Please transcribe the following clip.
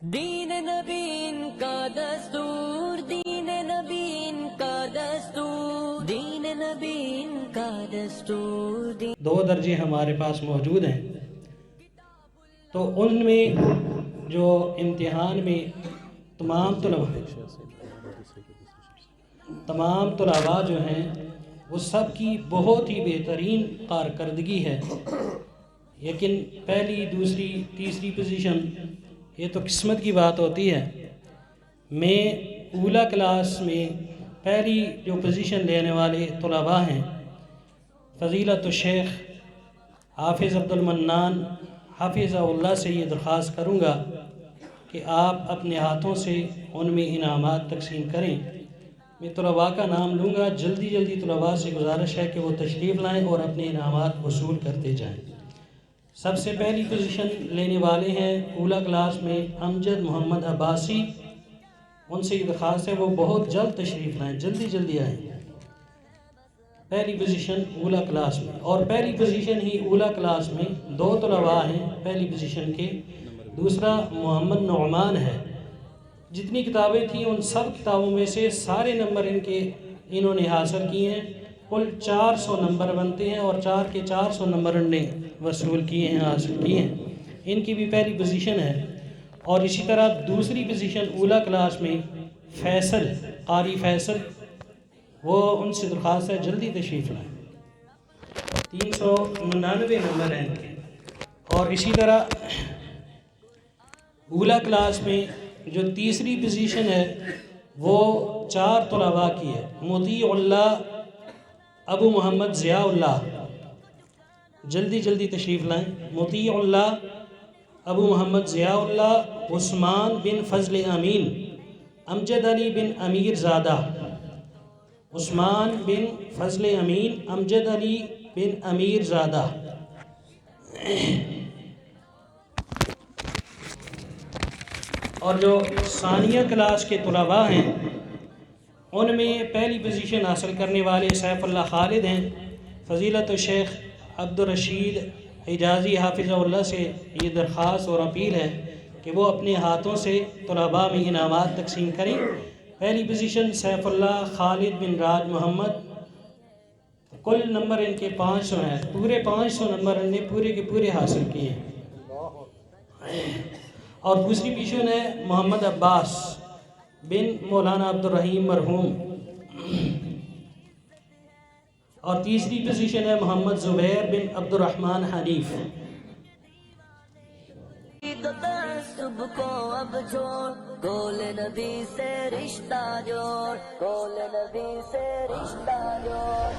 دین نبی کا دستور، دین نبی کا دستور، دین نبی کا دستور۔ دو درجے ہمارے پاس موجود ہیں، تو ان میں جو امتحان میں تمام طلباء جو ہیں وہ سب کی بہت ہی بہترین کارکردگی ہے، لیکن پہلی دوسری تیسری پوزیشن یہ تو قسمت کی بات ہوتی ہے۔ میں اولا کلاس میں پہلی جو پوزیشن لینے والے طلباء ہیں فضیلت الشیخ حافظ عبد المنان حافظہ اللہ سے یہ درخواست کروں گا کہ آپ اپنے ہاتھوں سے ان میں انعامات تقسیم کریں۔ میں طلباء کا نام لوں گا، جلدی طلباء سے گزارش ہے کہ وہ تشریف لائیں اور اپنے انعامات وصول کرتے جائیں۔ سب سے پہلی پوزیشن لینے والے ہیں اولا کلاس میں امجد محمد عباسی، ان سے یہ درخواست ہے وہ بہت جلد تشریف لائیں، جلدی آئیں۔ پہلی پوزیشن اولا کلاس میں، اور پہلی پوزیشن ہی اولا کلاس میں دو طلباء ہیں پہلی پوزیشن کے، دوسرا محمد نعمان ہے۔ جتنی کتابیں تھیں ان سب کتابوں میں سے سارے نمبر انہوں نے حاصل کیے ہیں، کل 400 نمبر بنتے ہیں اور 4 کے 400 نمبر ان نے وصول کیے ہیں، حاصل کیے ہیں۔ ان کی بھی پہلی پوزیشن ہے۔ اور اسی طرح دوسری پوزیشن اولا کلاس میں فیصل، قاری فیصل، وہ ان سے درخواست ہے جلدی تشریف لائیں، 399 نمبر ہیں ان کے۔ اور اسی طرح اولا کلاس میں جو تیسری پوزیشن ہے وہ 4 طلباء کی ہے، مطیع اللہ ابو محمد ضیاء اللہ، جلدی تشریف لائیں۔ مطیع اللہ ابو محمد ضیاء اللہ، عثمان بن فضل امین، امجد علی بن امیر زادہ، عثمان بن فضل امین، امجد علی بن امیر زادہ۔ اور جو ثانیہ کلاس کے طلباء ہیں ان میں پہلی پوزیشن حاصل کرنے والے سیف اللہ خالد ہیں۔ فضیلت الشیخ عبد الرشید حجازی حافظہ اللہ سے یہ درخواست اور اپیل ہے کہ وہ اپنے ہاتھوں سے طلباء میں انعامات تقسیم کریں۔ پہلی پوزیشن سیف اللہ خالد بن راج محمد، کل نمبر ان کے 500 ہیں، پورے 500 نمبر ان نے پورے کے پورے حاصل کیے ہیں۔ اور دوسری پوزیشن ہے محمد عباس بن مولانا عبد الرحیم مرحوم، اور تیسری پوزیشن ہے محمد زبیر بن عبد الرحمن حنیف۔ تعصب کو اب چھوڑ، قول نبی سے رشتہ جوڑ، قول نبی سے رشتہ جوڑ۔